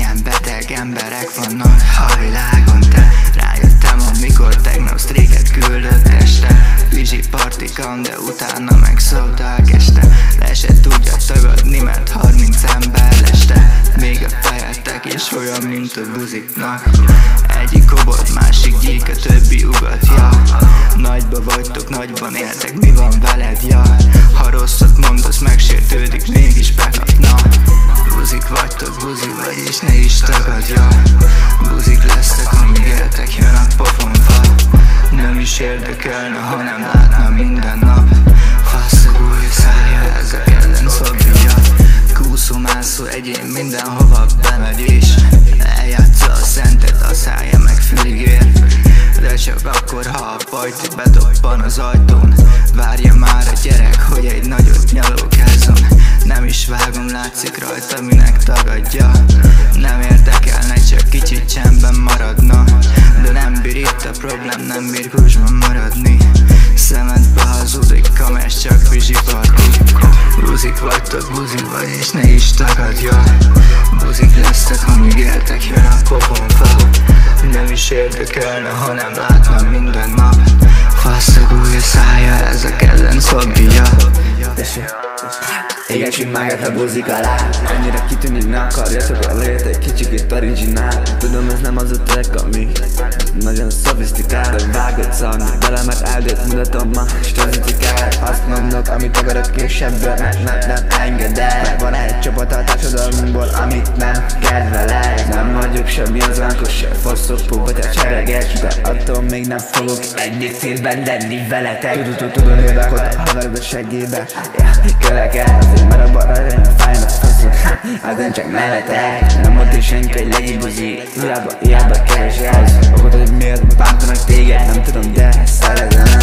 Milyen beteg emberek vannak a világon, te. Rájöttem, amikor tegnap sztréket küldött este. Vizsi partikon, de utána megszólták este. Le se tudja tagadni, mert 30 ember este. Még a fejetek is olyan, mint a buziknak. Egyik kobot, másik gyík, a többi ugatja. Nagyba vagytok, nagyban éltek, mi van veled, ja? Ha rosszat mondasz, megsértődik, mégis bekapna. Buzik vagytok, buzi vagy, és ne is tagadja. Buzik lesztek, amíg éltek, jön a pofonfa. Nem is érdekelne, ha nem látna minden nap. Faszagúj szája, ezek ellen szobja. Kúszó-mászó egyén mindenhova bemegy és eljátsza a szentet, a szája meg fülig ér. De csak akkor, ha a pajti bedobban az ajtón. Várja már a gyerek, hogy egy nagyot nyalókázzon. Nem is vágom, látszik rajta, minek tagadja. Nem érdekelne, csak kicsit csendben maradna. De nem bír itt a problém, nem bír húsban maradni. Szemedbe hazudik, kamers csak vizsiparti. Buzik vagytok, buzi vagy, és ne is tagadja. Buzik lesztek, amíg éltek, jön a pofonfa. Nem is érdekelne, ha nem látna minden nap. Faszagúj a szája, ezek ellen szobja. Égecsünk mágát a buzik alá. Annyira kitűnik, ne akarjatok a lét, egy kicsikét originál. Tudom, ez nem az a track, ami nagyon szofisztikál. De vágod szalni bele, mert eldőt mutatom ma, s tozitikál. Azt mondok, amit akarok, és ebből nem engedek. Van egy csapat a társadalmunkból, amit nem kedvelek. Nem vagyok semmi az ánkos, se foszok, pubat a csereges. De attól még nem fogok egyik évben lenni veletek. Tudom, érdekot a haverbe segébe. Keleket, mert a barra fájnak faszok. Hát én csak mellettek. Nem volt is senki, hogy legyen buzi. Hiába keresel. Okod, hogy miért bántanak téged, nem tudom, de szeretem.